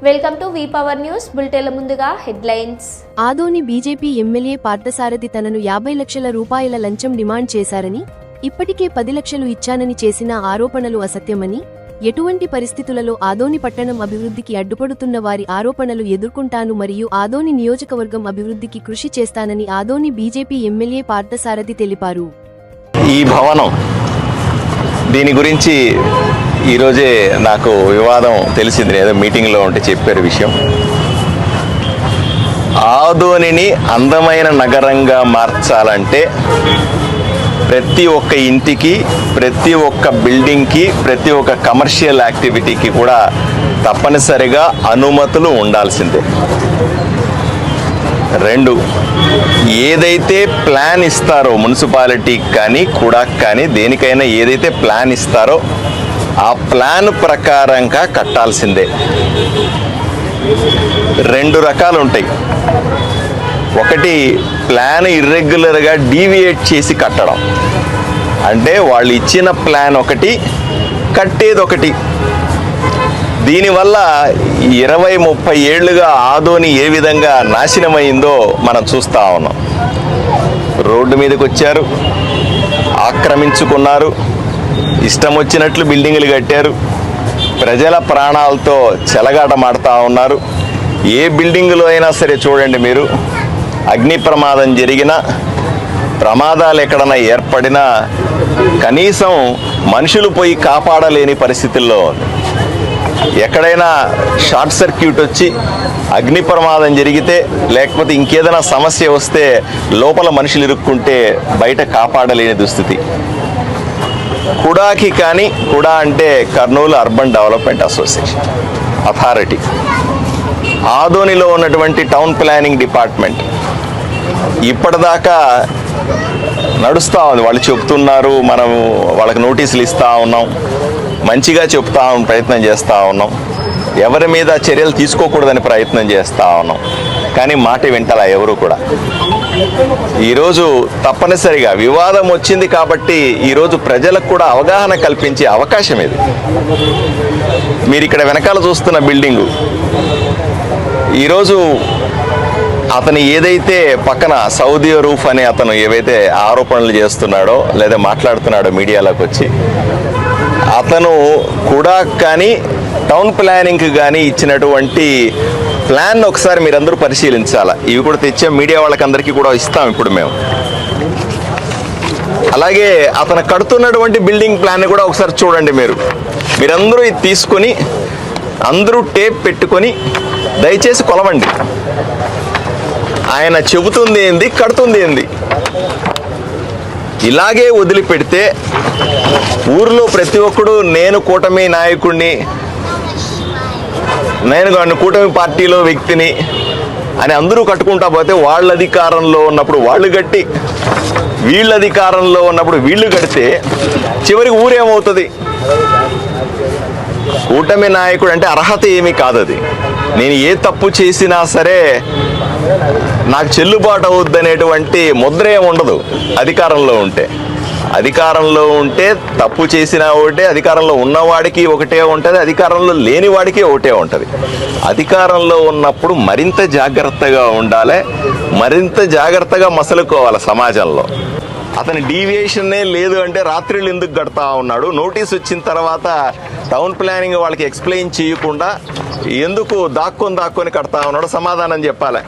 Welcome to V power news బులెటిన్ల ముందుగా headlines. Adoni BJP MLA Parthasarathy తనను 50 లక్షల రూపాయల లంచం డిమాండ్ చేశారని, ఇప్పటికే 10 లక్షలు ఇచ్చానని చేసిన ఆరోపణలు అసత్యమని, ఎటువంటి పరిస్థితులలో ఆదోని పట్టణం అభివృద్ధికి అడ్డుపడుతున్న వారి ఆరోపణలు ఎదుర్కొంటాను మరియు ఆదోని నియోజకవర్గం అభివృద్ధికి కృషి చేస్తానని ఆదోని బీజేపీ ఎమ్మెల్యే పార్థసారథి తెలిపారు. ఈ భవనం దీని గురించి ఈరోజే నాకు వివాదం తెలిసింది. ఏదో మీటింగ్లో ఉంటే చెప్పారు విషయం. ఆదోనిని అందమైన నగరంగా మార్చాలంటే ప్రతి ఒక్క ఇంటికి, ప్రతి ఒక్క బిల్డింగ్కి, ప్రతి ఒక్క కమర్షియల్ యాక్టివిటీకి కూడా తప్పనిసరిగా అనుమతులు ఉండాల్సిందే. 2, ఏదైతే ప్లాన్ ఇస్తారో మున్సిపాలిటీకి కానీ కూడాకి కానీ దేనికైనా ఏదైతే ప్లాన్ ఇస్తారో ఆ ప్లాన్ ప్రకారంగా కట్టాల్సిందే. 2 రకాలు ఉంటాయి. ఒకటి ప్లాన్ ఇర్రెగ్యులర్గా డీవియేట్ చేసి కట్టడం, అంటే వాళ్ళు ఇచ్చిన ప్లాన్ ఒకటి, కట్టేది ఒకటి. దీనివల్ల 20-30 ఏళ్లుగా ఆదోని ఏ విధంగా నాశనమైందో మనం చూస్తూ ఉన్నాం. రోడ్డు మీదకి వచ్చారు, ఆక్రమించుకున్నారు, ఇష్టం వచ్చినట్లు బిల్డింగులు కట్టారు, ప్రజల ప్రాణాలతో చెలగాటమాడుతూ ఉన్నారు. ఏ బిల్డింగులో అయినా సరే చూడండి మీరు, అగ్ని ప్రమాదం జరిగినా, ప్రమాదాలు ఎక్కడైనా ఏర్పడినా కనీసం మనుషులు పోయి కాపాడలేని పరిస్థితుల్లో ఉంది. ఎక్కడైనా షార్ట్ సర్క్యూట్ వచ్చి అగ్ని ప్రమాదం జరిగితే, లేకపోతే ఇంకేదైనా సమస్య వస్తే లోపల మనుషులు ఇరుక్కుంటే బయట కాపాడలేని దుస్థితి. కుడాకి కానీ, కుడా అంటే Kurnool urban development association authority, ఆదోనిలో ఉన్నటువంటి టౌన్ ప్లానింగ్ డిపార్ట్మెంట్ ఇప్పటిదాకా నడుస్తూ ఉంది. వాళ్ళు చెప్తున్నారు, మనము వాళ్ళకి నోటీసులు ఇస్తూ ఉన్నాం, మంచిగా చెప్తా ప్రయత్నం చేస్తూ ఉన్నాం, ఎవరి మీద చర్యలు తీసుకోకూడదని ప్రయత్నం చేస్తూ ఉన్నాం. కానీ మాట వింటలా ఎవరు కూడా. ఈరోజు తప్పనిసరిగా వివాదం వచ్చింది కాబట్టి ఈరోజు ప్రజలకు కూడా అవగాహన కల్పించే అవకాశం ఇది. మీరు ఇక్కడ వెనకాల చూస్తున్న బిల్డింగు, ఈరోజు అతను ఏదైతే పక్కన సౌదీ రూఫ్ అనే అతను ఏవైతే ఆరోపణలు చేస్తున్నాడో లేదా మాట్లాడుతున్నాడో మీడియాలోకి వచ్చి, అతను కూడా కానీ టౌన్ ప్లానింగ్కి కానీ ఇచ్చినటువంటి ప్లాన్ ఒకసారి మీరందరూ పరిశీలించాలా. ఇవి కూడా తెచ్చే మీడియా వాళ్ళకందరికీ కూడా ఇస్తాం ఇప్పుడు మేము. అలాగే అతను కడుతున్నటువంటి బిల్డింగ్ ప్లాన్ కూడా ఒకసారి చూడండి. మీరందరూ ఇది తీసుకొని అందరూ టేప్ పెట్టుకొని దయచేసి కొలవండి. ఆయన చెబుతుంది ఏంది, కడుతుంది ఏంది. ఇలాగే వదిలిపెడితే ఊర్లో ప్రతి ఒక్కడు నేను కూటమి నాయకుడిని, నేను కూటమి పార్టీలో వ్యక్తిని అని అందరూ కట్టుకుంటా పోతే, వాళ్ళ అధికారంలో ఉన్నప్పుడు వాళ్ళు కట్టి, వీళ్ళ అధికారంలో ఉన్నప్పుడు వీళ్ళు కడితే చివరికి ఊరేమవుతుంది? కూటమి నాయకుడు అంటే అర్హత ఏమీ కాదు అది. నేను ఏ తప్పు చేసినా సరే నాకు చెల్లుబాటు అవుద్ది అనేటువంటి ముద్ర ఏమి ఉండదు అధికారంలో ఉంటే. అధికారంలో ఉంటే తప్పు చేసినా ఒకటే, అధికారంలో ఉన్నవాడికి ఒకటే ఉంటుంది, అధికారంలో లేని వాడికి ఒకటే ఉంటుంది. అధికారంలో ఉన్నప్పుడు మరింత జాగ్రత్తగా ఉండాలి, మరింత జాగ్రత్తగా మసలుకోవాలి సమాజంలో. అతని డీవియేషన్నే లేదు అంటే రాత్రిళ్ళు ఎందుకు కడతా ఉన్నాడు? నోటీస్ వచ్చిన తర్వాత టౌన్ ప్లానింగ్ వాళ్ళకి ఎక్స్ప్లెయిన్ చేయకుండా ఎందుకు దాక్కొని కడతా ఉన్నాడు? సమాధానం చెప్పాలి.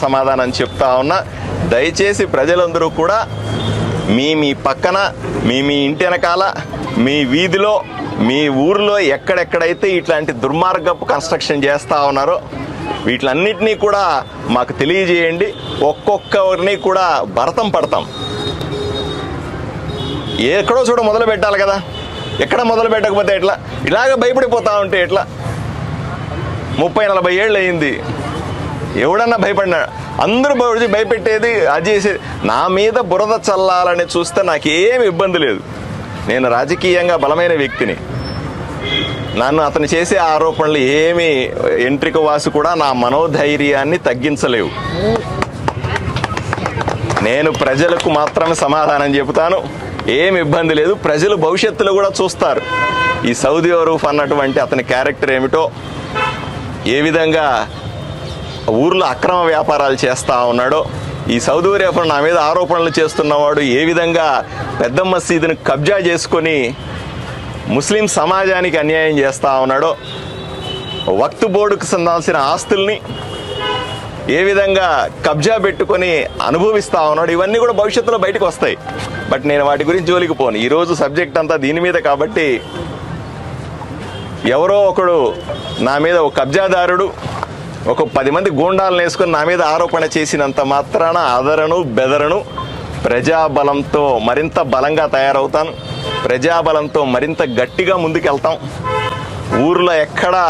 సమాధానం చెప్తా ఉన్నా. దయచేసి ప్రజలందరూ కూడా మీ పక్కన, మీ ఇంటి వెనకాల, మీ వీధిలో, మీ ఊరిలో ఎక్కడెక్కడైతే ఇట్లాంటి దుర్మార్గపు కన్స్ట్రక్షన్ చేస్తూ ఉన్నారో వీటిలన్నిటినీ కూడా మాకు తెలియజేయండి. ఒక్కొక్కరిని కూడా భరతం పడతాం. ఎక్కడో చూడ మొదలు పెట్టాలి కదా. ఎక్కడ మొదలు పెట్టకపోతే ఎట్లా? ఇలాగ భయపడిపోతా ఉంటే ఎట్లా? 30-40 ఏళ్ళు అయింది. ఎవడన్నా భయపడినా? అందరూ భయపెట్టేది, అది చేసేది. నా మీద బురద చల్లాలని చూస్తే నాకేమి ఇబ్బంది లేదు. నేను రాజకీయంగా బలమైన వ్యక్తిని. నన్ను అతను చేసే ఆరోపణలు ఏమి ఎంట్రిక వాసు కూడా నా మనోధైర్యాన్ని తగ్గించలేవు. నేను ప్రజలకు మాత్రమే సమాధానం చెబుతాను. ఏమి ఇబ్బంది లేదు. ప్రజలు భవిష్యత్తులో కూడా చూస్తారు ఈ సౌదీ రూఫ్ అన్నటువంటి అతని క్యారెక్టర్ ఏమిటో, ఏ విధంగా ఊర్లో అక్రమ వ్యాపారాలు చేస్తూ ఉన్నాడో, ఈ సౌదీ అరేబియా నా మీద ఆరోపణలు చేస్తున్నవాడు ఏ విధంగా పెద్ద మసీదును కబ్జా చేసుకొని ముస్లిం సమాజానికి అన్యాయం చేస్తూ ఉన్నాడో, వక్త్ బోర్డుకు చెందాల్సిన ఆస్తుల్ని ఏ విధంగా కబ్జా పెట్టుకొని అనుభవిస్తూ ఉన్నాడు, ఇవన్నీ కూడా భవిష్యత్తులో బయటకు వస్తాయి. బట్ నేను వాటి గురించి జోలికి పోను. ఈరోజు సబ్జెక్ట్ అంతా దీని మీద కాబట్టి ఎవరో ఒకడు నా మీద ఒక కబ్జాదారుడు ఒక 10 మంది గూండాలను వేసుకొని నా మీద ఆరోపణ చేసినంత మాత్రాన అదరను బెదరను. ప్రజాబలంతో మరింత బలంగా తయారవుతాను, ప్రజాబలంతో మరింత గట్టిగా ముందుకెళ్తాం. ఊర్లో ఎక్కడా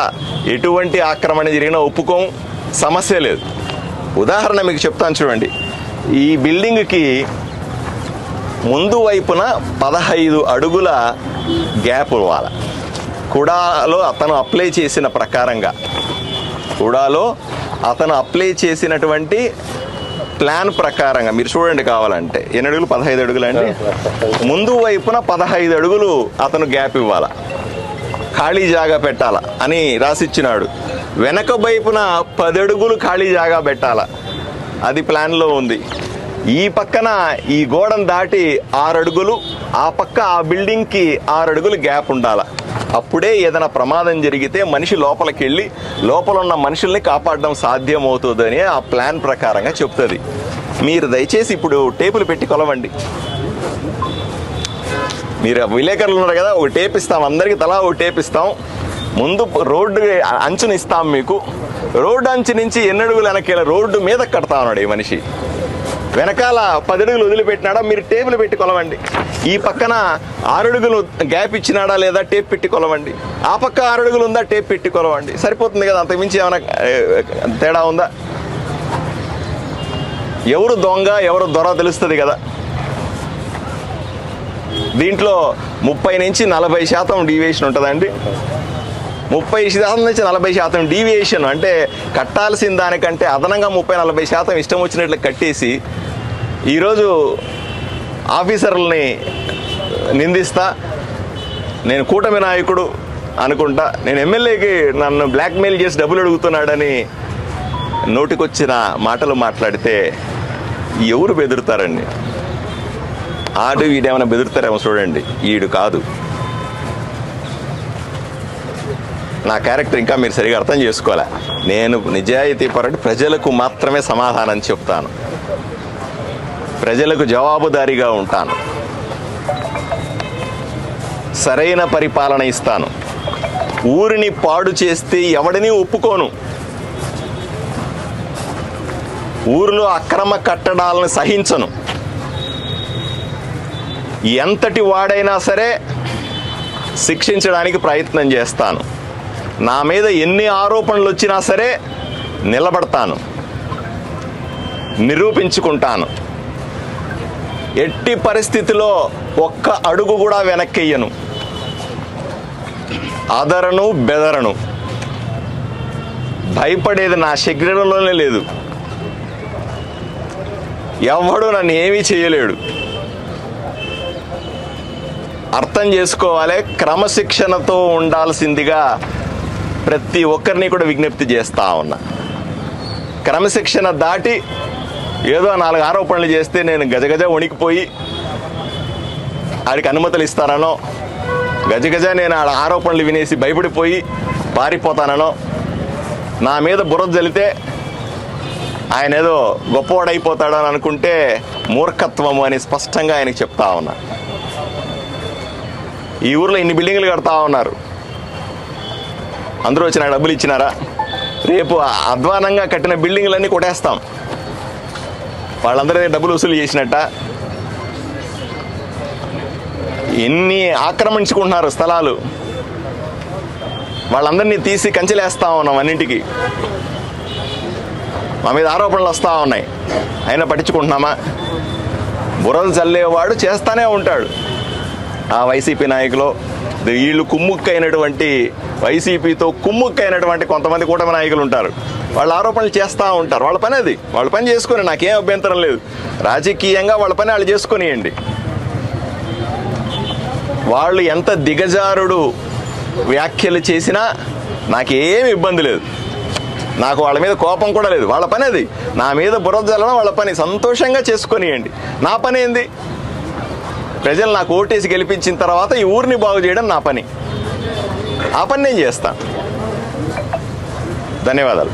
ఎటువంటి ఆక్రమణ జరిగినా ఒప్పుకోం, సమస్య లేదు. ఉదాహరణ మీకు చెప్తాను చూడండి. ఈ బిల్డింగ్కి ముందు వైపున 15 అడుగుల గ్యాప్ ఇవ్వాలి. కుడాలో అతను అప్లై చేసిన ప్రకారంగా, కుడాలో అతను అప్లై చేసినటువంటి ప్లాన్ ప్రకారంగా మీరు చూడండి కావాలంటే. ఎన్ని అడుగులు? 15 అడుగులు అండి. ముందు వైపున 15 అడుగులు అతను గ్యాప్ ఇవ్వాలా, ఖాళీ జాగా పెట్టాలా అని రాసిచ్చినాడు. వెనక వైపున 10 అడుగులు ఖాళీ జాగా పెట్టాలా, అది ప్లాన్లో ఉంది. ఈ పక్కన ఈ గోడను దాటి 6 అడుగులు, ఆ పక్క ఆ బిల్డింగ్కి 6 అడుగులు గ్యాప్ ఉండాలా. అప్పుడే ఏదైనా ప్రమాదం జరిగితే మనిషి లోపలికి వెళ్ళి లోపల ఉన్న మనుషుల్ని కాపాడడం సాధ్యమవుతుందని ఆ ప్లాన్ ప్రకారంగా చెప్తుంది. మీరు దయచేసి ఇప్పుడు టేపులు పెట్టి కొలవండి. మీరు విలేకరులు ఉన్నారు కదా, ఒక టేప్ ఇస్తాం, అందరికీ తలా ఒక టేప్ ఇస్తాం. ముందు రోడ్డు అంచుని ఇస్తాం మీకు. రోడ్డు అంచు నుంచి ఎన్ని అడుగులు వెనకాల రోడ్డు మీద కడతా ఉన్నాడు ఈ మనిషి. వెనకాల 10 అడుగులు వదిలిపెట్టినాడా, మీరు టేపులు పెట్టి కొలవండి. ఈ పక్కన 6 అడుగులు గ్యాప్ ఇచ్చినాడా లేదా టేప్ పెట్టి కొలవండి. ఆ పక్క 6 అడుగులు ఉందా, టేప్ పెట్టి కొలవండి. సరిపోతుంది కదా, అంతకుమించి ఏమైనా తేడా ఉందా? ఎవరు దొంగ ఎవరు దొర తెలుస్తుంది కదా. దీంట్లో 30 నుంచి 40% డీవియేషన్ ఉంటుందండి. 30% నుంచి 40% డీవియేషన్ అంటే కట్టాల్సిన దానికంటే అదనంగా 30-40% ఇష్టం వచ్చినట్లు కట్టేసి ఈరోజు ఆఫీసర్లని నిందిస్తా, నేను కూటమి నాయకుడు అనుకుంటా, నేను ఎమ్మెల్యేకి నన్ను బ్లాక్మెయిల్ చేసి డబ్బులు అడుగుతున్నాడని నోటికొచ్చిన మాటలు మాట్లాడితే ఎవరు బెదురుతారండి? ఆడు వీడేమైనా బెదురుతారేమో చూడండి, ఈడు కాదు. నా క్యారెక్టర్ ఇంకా మీరు సరిగా అర్థం చేసుకోలే. నేను నిజాయితీ పరుడు, ప్రజలకు మాత్రమే సమాధానం చెప్తాను, ప్రజలకు జవాబుదారీగా ఉంటాను, సరైన పరిపాలన ఇస్తాను. ఊరిని పాడు చేస్తే ఎవడిని ఒప్పుకోను. ఊరిలో అక్రమ కట్టడాలను సహించను. ఎంతటి వాడైనా సరే శిక్షించడానికి ప్రయత్నం చేస్తాను. నా మీద ఎన్ని ఆరోపణలు వచ్చినా సరే నిలబడతాను, నిరూపించుకుంటాను. ఎట్టి పరిస్థితిలో ఒక్క అడుగు కూడా వెనక్కియ్యను, అదరను బెదరను. భయపడేది నా శరీరంలోనే లేదు. ఎవడు నన్ను ఏమీ చేయలేడు. అర్థం చేసుకోవాలి. క్రమశిక్షణతో ఉండాల్సిందిగా ప్రతి ఒక్కరిని కూడా విజ్ఞప్తి చేస్తా ఉన్నా. క్రమశిక్షణ దాటి ఏదో 4 ఆరోపణలు చేస్తే నేను గజగజ వణికిపోయి ఆడికి అనుమతులు ఇస్తానో, గజగజ నేను ఆడ ఆరోపణలు వినేసి భయపడిపోయి పారిపోతానో, నా మీద బురద జల్లితే ఆయన ఏదో గొప్పవాడైపోతాడని అనుకుంటే మూర్ఖత్వము అని స్పష్టంగా ఆయనకు చెప్తా ఉన్నా. ఈ ఊర్లో ఇన్ని బిల్డింగ్లు కడతా ఉన్నారు, అందరూ వచ్చి నాకు డబ్బులు ఇచ్చినారా? రేపు అధ్వానంగా కట్టిన బిల్డింగ్లన్నీ కొట్టేస్తాం. వాళ్ళందరూ డబ్బులు వసూలు చేసినట్ట. ఎన్ని ఆక్రమించుకుంటున్నారు స్థలాలు, వాళ్ళందరినీ తీసి కంచెలేస్తా ఉన్నాం అన్నింటికి. మా మీద ఆరోపణలు వస్తూ ఉన్నాయి, అయినా పట్టించుకుంటున్నామా? బురద చల్లేవాడు చేస్తానే ఉంటాడు. ఆ వైసీపీ నాయకులు, వీళ్ళు కుమ్ముక్కైనటువంటి వైసీపీతో కుమ్ముక్కైనటువంటి కొంతమంది కూటమి నాయకులు ఉంటారు. వాళ్ళు ఆరోపణలు చేస్తూ ఉంటారు. వాళ్ళ పని అది, వాళ్ళ పని చేసుకొని నాకేం అభ్యంతరం లేదు. రాజకీయంగా వాళ్ళ పని వాళ్ళు చేసుకొనియండి. వాళ్ళు ఎంత దిగజారుడు వ్యాఖ్యలు చేసినా నాకేం ఇబ్బంది లేదు. నాకు వాళ్ళ మీద కోపం కూడా లేదు. వాళ్ళ పని అది. నా మీద బురద జల్లడం వాళ్ళ పని. సంతోషంగా చేసుకొనియండి. నా పని ఏంది? ప్రజలు నాకు ఓటేసి గెలిపించిన తర్వాత ఈ ఊరిని బాగు చేయడం నా పని. ఆ పని నేను చేస్తాను. ధన్యవాదాలు.